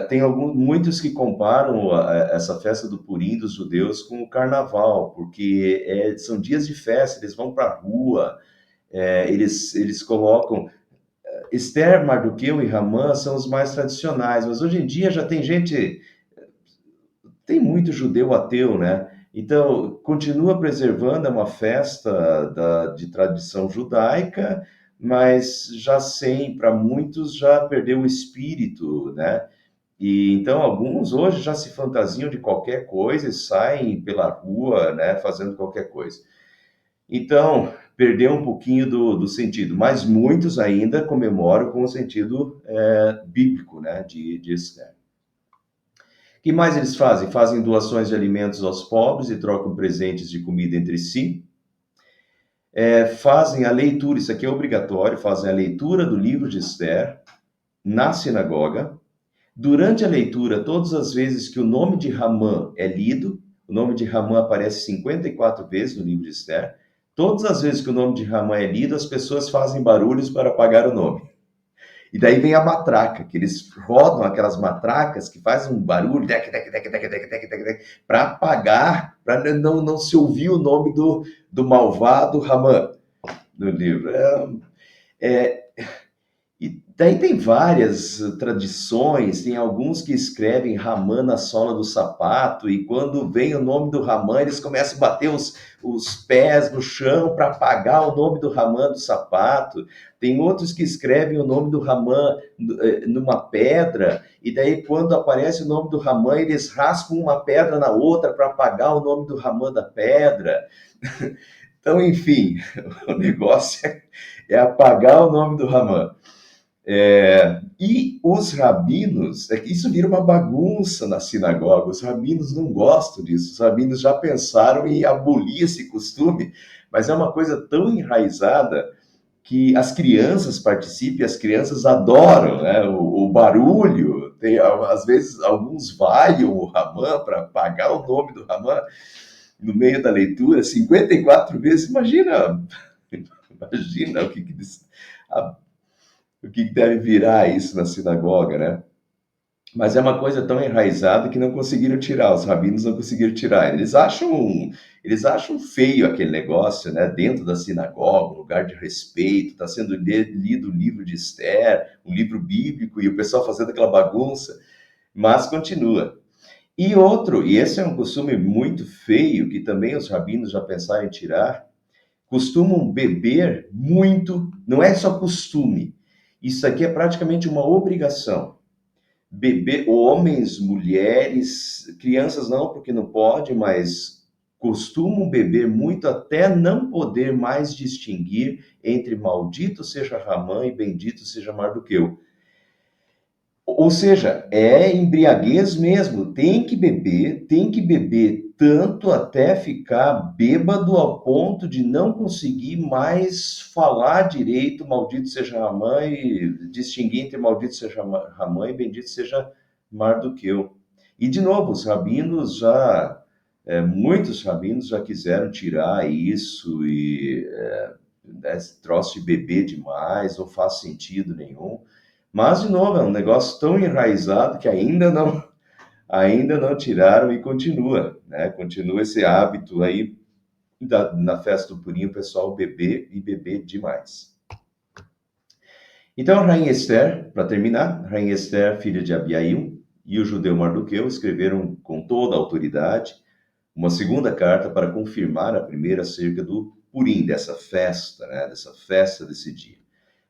Tem muitos que comparam essa festa do Purim dos judeus com o carnaval, porque são dias de festa, eles vão para a rua, eles colocam. Esther, Mardoqueu e Ramã são os mais tradicionais, mas hoje em dia já tem muito judeu ateu, né? Então, continua preservando, é uma festa de tradição judaica, mas já sem, para muitos, já perdeu o espírito, né? E então alguns hoje já se fantasiam de qualquer coisa e saem pela rua, né, fazendo qualquer coisa. Então, perdeu um pouquinho do sentido, mas muitos ainda comemoram com o sentido bíblico, né, de Esther. O que mais eles fazem? Fazem doações de alimentos aos pobres e trocam presentes de comida entre si. Fazem a leitura, isso aqui é obrigatório, fazem a leitura do livro de Esther na sinagoga. Durante a leitura, todas as vezes que o nome de Ramã é lido, o nome de Ramã aparece 54 vezes no livro de Esther. Todas as vezes que o nome de Ramã é lido, as pessoas fazem barulhos para apagar o nome. E daí vem a matraca, que eles rodam aquelas matracas que fazem um barulho para apagar, para não se ouvir o nome do malvado Ramã no livro. É, e daí tem várias tradições, tem alguns que escrevem Ramã na sola do sapato, e quando vem o nome do Ramã, eles começam a bater os pés no chão para apagar o nome do Ramã do sapato. Tem outros que escrevem o nome do Ramã numa pedra, e daí quando aparece o nome do Ramã, eles raspam uma pedra na outra para apagar o nome do Ramã da pedra. Então, enfim, o negócio é apagar o nome do Ramã. E os rabinos, isso vira uma bagunça na sinagoga, os rabinos não gostam disso, os rabinos já pensaram em abolir esse costume, mas é uma coisa tão enraizada que as crianças participam, as crianças adoram, né? O barulho, tem, às vezes alguns vaiam o Ramã para apagar o nome do Ramã no meio da leitura, 54 vezes, imagina o que deve virar isso na sinagoga, né? Mas é uma coisa tão enraizada que não conseguiram tirar, os rabinos não conseguiram tirar. Eles acham feio aquele negócio, né? Dentro da sinagoga, um lugar de respeito, está sendo lido o livro de Esther, um livro bíblico, e o pessoal fazendo aquela bagunça, mas continua. E esse é um costume muito feio, que também os rabinos já pensaram em tirar, costumam beber muito, não é só costume, isso aqui é praticamente uma obrigação. Beber, homens, mulheres, crianças não, porque não pode, mas costumam beber muito até não poder mais distinguir entre maldito seja Ramã e bendito seja Mardoqueu. Ou seja, é embriaguez mesmo, tem que beber tanto até ficar bêbado ao ponto de não conseguir mais falar direito, maldito seja Ramã, e distinguir entre maldito seja Ramã e bendito seja Mardoqueu. E de novo, muitos rabinos já quiseram tirar isso esse troço de beber demais, não faz sentido nenhum. Mas, de novo, é um negócio tão enraizado que ainda não tiraram e continua, né? Continua esse hábito aí na festa do Purim, o pessoal beber e beber demais. Então, a Rainha Esther, para terminar, a Rainha Esther, filha de Abiail, e o judeu Mardoqueu escreveram com toda a autoridade uma segunda carta para confirmar a primeira acerca do Purim, dessa festa, né? Dessa festa desse dia.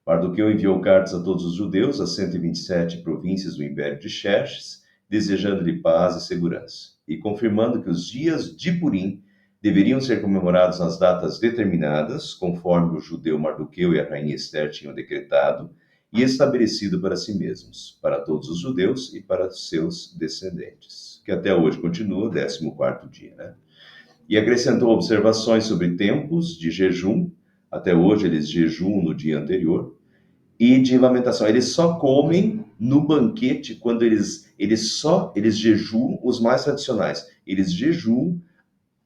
Mardoqueu enviou cartas a todos os judeus, às 127 províncias do Império de Xerxes, desejando-lhe paz e segurança, e confirmando que os dias de Purim deveriam ser comemorados nas datas determinadas, conforme o judeu Mardoqueu e a rainha Esther tinham decretado e estabelecido para si mesmos, para todos os judeus e para seus descendentes, que até hoje continua o 14º dia, né? E acrescentou observações sobre tempos de jejum, até hoje eles jejuam no dia anterior, e de lamentação. Eles só comem no banquete quando eles jejuam os mais tradicionais. Eles jejuam,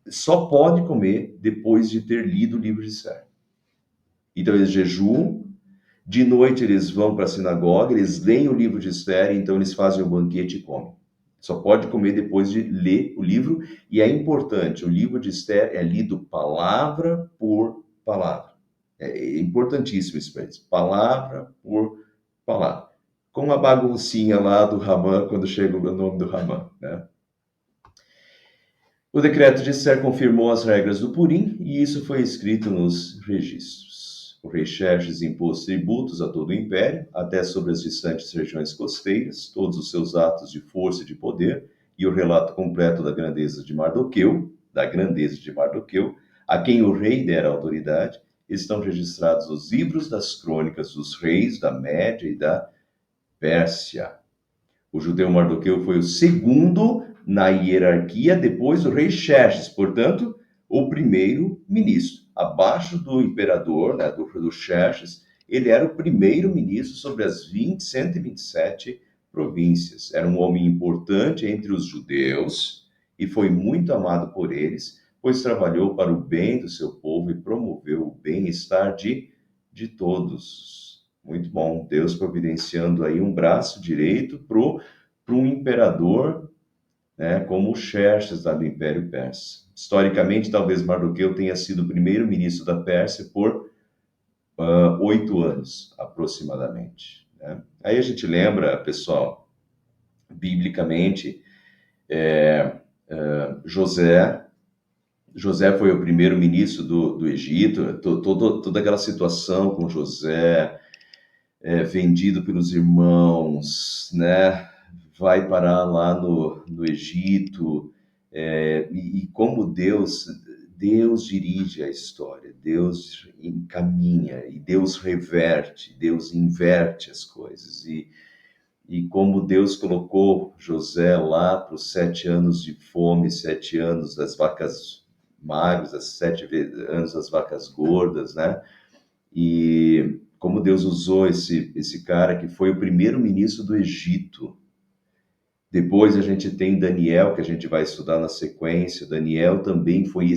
só pode comer depois de ter lido o livro de Esther. Então eles jejuam, de noite eles vão para a sinagoga, eles leem o livro de Esther, então eles fazem o banquete e comem. Só pode comer depois de ler o livro, e é importante, o livro de Esther é lido palavra por palavra. É importantíssimo isso para eles, palavra por palavra. Com a baguncinha lá do Ramã, quando chega o nome do Ramã, né? O decreto de Esther confirmou as regras do Purim e isso foi escrito nos registros. O rei Xerxes impôs tributos a todo o império, até sobre as distantes regiões costeiras, todos os seus atos de força e de poder, e o relato completo da grandeza de Mardoqueu, a quem o rei dera autoridade, estão registrados nos livros das crônicas dos reis da Média e da Pérsia. O judeu Mardoqueu foi o segundo na hierarquia depois do rei Xerxes, portanto, o primeiro ministro. Abaixo do imperador, né, do Xerxes, ele era o primeiro ministro sobre as 127 províncias. Era um homem importante entre os judeus e foi muito amado por eles, pois trabalhou para o bem do seu povo e promoveu o bem-estar de todos. Muito bom, Deus providenciando aí um braço direito para um imperador, né, como o Xerxes lá do Império Persa. Historicamente, talvez Mardoqueu tenha sido o primeiro ministro da Pérsia por 8 anos, aproximadamente. Né? Aí a gente lembra, pessoal, biblicamente, José. José foi o primeiro ministro do Egito, toda aquela situação com José, vendido pelos irmãos, né? Vai parar lá no Egito, e como Deus dirige a história, Deus encaminha, e Deus reverte, Deus inverte as coisas, e como Deus colocou José lá para os 7 anos de fome, 7 anos das vacas magras, 7 anos das vacas gordas, né? E como Deus usou esse cara que foi o primeiro ministro do Egito. Depois a gente tem Daniel, que a gente vai estudar na sequência. Daniel também foi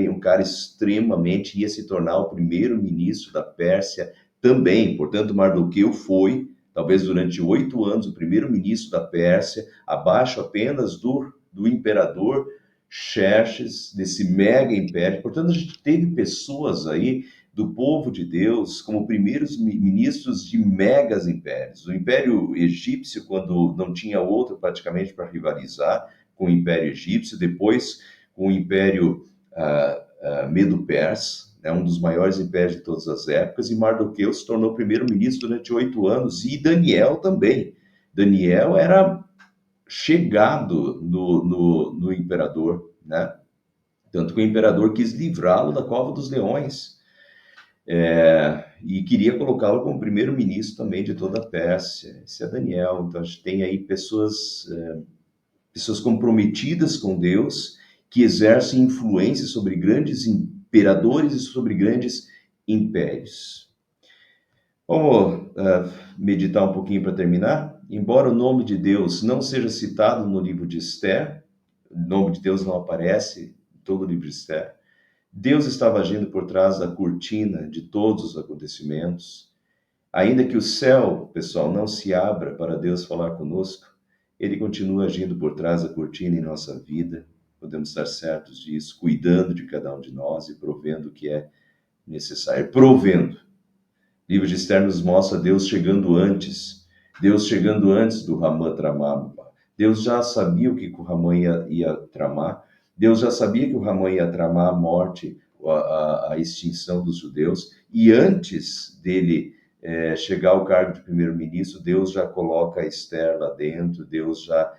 um cara extremamente, ia se tornar o primeiro ministro da Pérsia também. Portanto, Mardoqueu foi, talvez durante 8 anos, o primeiro ministro da Pérsia, abaixo apenas do imperador Xerxes, desse mega império. Portanto, a gente teve pessoas aí do povo de Deus como primeiros ministros de megas impérios. O Império Egípcio, quando não tinha outro praticamente para rivalizar com o Império Egípcio, depois com o Império Medo-Persa, né, um dos maiores impérios de todas as épocas, e Mardoqueu se tornou primeiro-ministro durante 8 anos, e Daniel também. Daniel era chegado no imperador, né? Tanto que o imperador quis livrá-lo da cova dos leões, e queria colocá-lo como primeiro-ministro também de toda a Pérsia. Esse é Daniel. Então a gente tem aí pessoas comprometidas com Deus, que exercem influência sobre grandes imperadores e sobre grandes impérios. Vamos meditar um pouquinho para terminar? Embora o nome de Deus não seja citado no livro de Esther, o nome de Deus não aparece em todo o livro de Esther, Deus estava agindo por trás da cortina de todos os acontecimentos. Ainda que o céu, pessoal, não se abra para Deus falar conosco, ele continua agindo por trás da cortina em nossa vida. Podemos estar certos disso, cuidando de cada um de nós e provendo o que é necessário. Provendo. O livro de Esther nos mostra Deus chegando antes do Ramã tramar. Deus já sabia o que o Ramã ia tramar. Deus já sabia que o Ramã ia tramar a morte, a extinção dos judeus. E antes dele chegar ao cargo de primeiro-ministro, Deus já coloca a Esther lá dentro. Deus já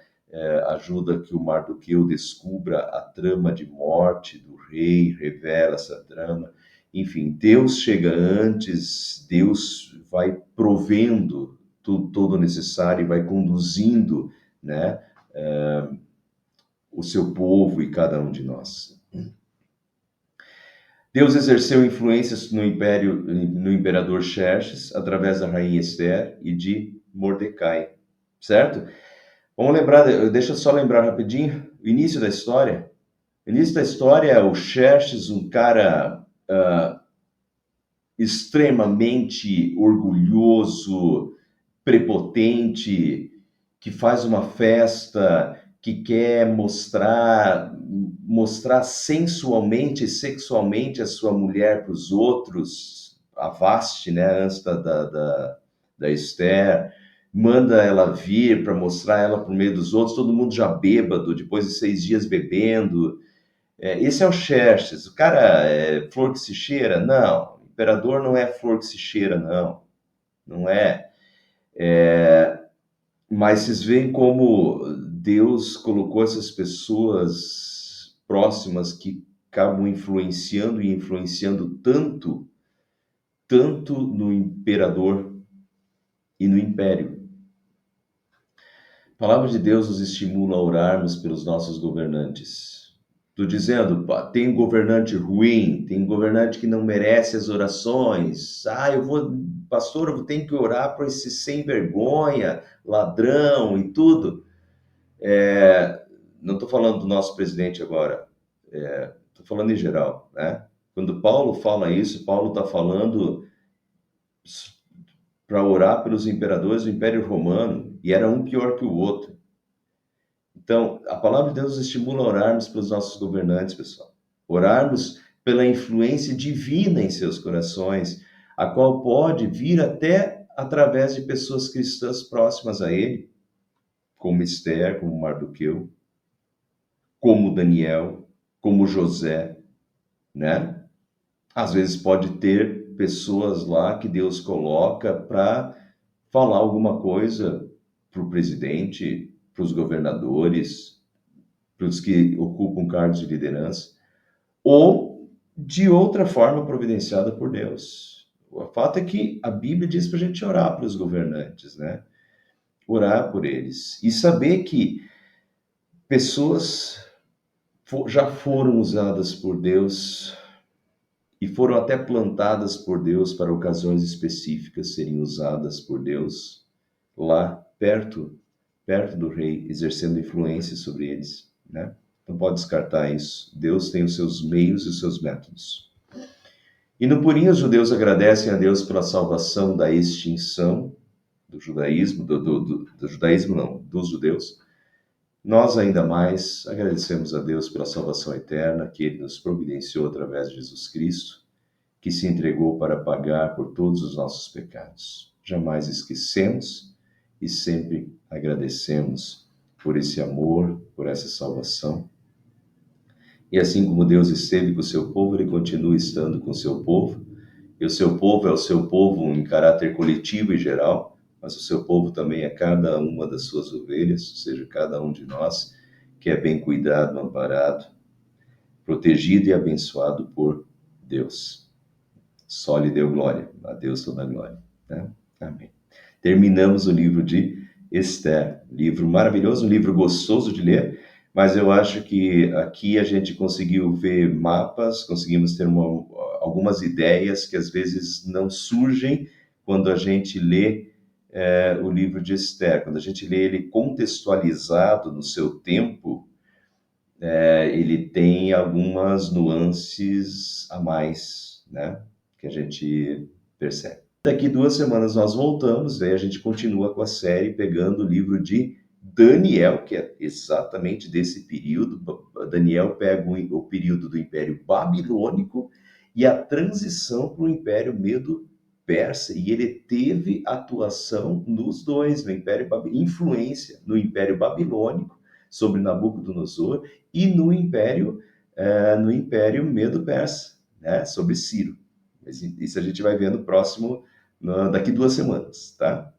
ajuda que o Mardoqueu descubra a trama de morte do rei, revela essa trama. Enfim, Deus chega antes, Deus vai provendo todo o necessário e vai conduzindo, né, o seu povo e cada um de nós. Deus exerceu influências no imperador Xerxes, através da rainha Esther e de Mordecai, certo? Vamos lembrar, deixa eu só lembrar rapidinho, o início da história. O início da história é o Xerxes, um cara extremamente orgulhoso, prepotente, que faz uma festa, que quer mostrar sensualmente e sexualmente a sua mulher para os outros, a Vasti, né, antes da Esther, manda ela vir para mostrar ela para o meio dos outros, todo mundo já bêbado, depois de 6 dias bebendo, Esse é o Xerxes. O cara é flor que se cheira? Não. O imperador não é flor que se cheira, não. Não é. Mas vocês veem como Deus colocou essas pessoas próximas que acabam influenciando e influenciando tanto, tanto no imperador e no império. A palavra de Deus nos estimula a orarmos pelos nossos governantes. Estou dizendo, pá, tem governante ruim, tem governante que não merece as orações. Pastor, eu tenho que orar por esse sem vergonha, ladrão e tudo. Não estou falando do nosso presidente agora, estou falando em geral, né? Quando Paulo fala isso, Paulo está falando para orar pelos imperadores do Império Romano, e era um pior que o outro. Então, a palavra de Deus estimula a orarmos pelos nossos governantes, pessoal. Orarmos pela influência divina em seus corações, a qual pode vir até através de pessoas cristãs próximas a ele, como Esther, como Mardoqueu, como Daniel, como José, né? Às vezes pode ter pessoas lá que Deus coloca para falar alguma coisa para o presidente, para os governadores, para os que ocupam cargos de liderança, ou de outra forma providenciada por Deus. O fato é que a Bíblia diz para a gente orar para os governantes, né? Orar por eles e saber que pessoas já foram usadas por Deus e foram até plantadas por Deus para ocasiões específicas serem usadas por Deus lá perto do rei, exercendo influência sobre eles, né? Não pode descartar isso. Deus tem os seus meios e os seus métodos. E no Purim, os judeus agradecem a Deus pela salvação da extinção do judaísmo, do judaísmo não, dos judeus. Nós ainda mais agradecemos a Deus pela salvação eterna que Ele nos providenciou através de Jesus Cristo, que se entregou para pagar por todos os nossos pecados. Jamais esquecemos e sempre agradecemos por esse amor, por essa salvação. E assim como Deus esteve com o seu povo, Ele continua estando com o seu povo. E o seu povo é o seu povo em caráter coletivo e geral, mas o seu povo também é cada uma das suas ovelhas, ou seja, cada um de nós que é bem cuidado, amparado, protegido e abençoado por Deus. Só lhe deu glória, a Deus toda a glória. Né? Amém. Terminamos o livro de Esther, livro maravilhoso, um livro gostoso de ler, mas eu acho que aqui a gente conseguiu ver mapas, conseguimos ter algumas ideias que às vezes não surgem quando a gente lê o livro de Esther. Quando a gente lê ele contextualizado no seu tempo, ele tem algumas nuances a mais, né? Que a gente percebe. Daqui 2 semanas nós voltamos, aí a gente continua com a série pegando o livro de Daniel, que é exatamente desse período. Daniel pega o período do Império Babilônico e a transição para o Império Medo-Persa. E ele teve atuação nos dois, no Império influência no Império Babilônico sobre Nabucodonosor e no Império Medo-Persa, né, sobre Ciro. Mas isso a gente vai ver no próximo, daqui 2 semanas, tá?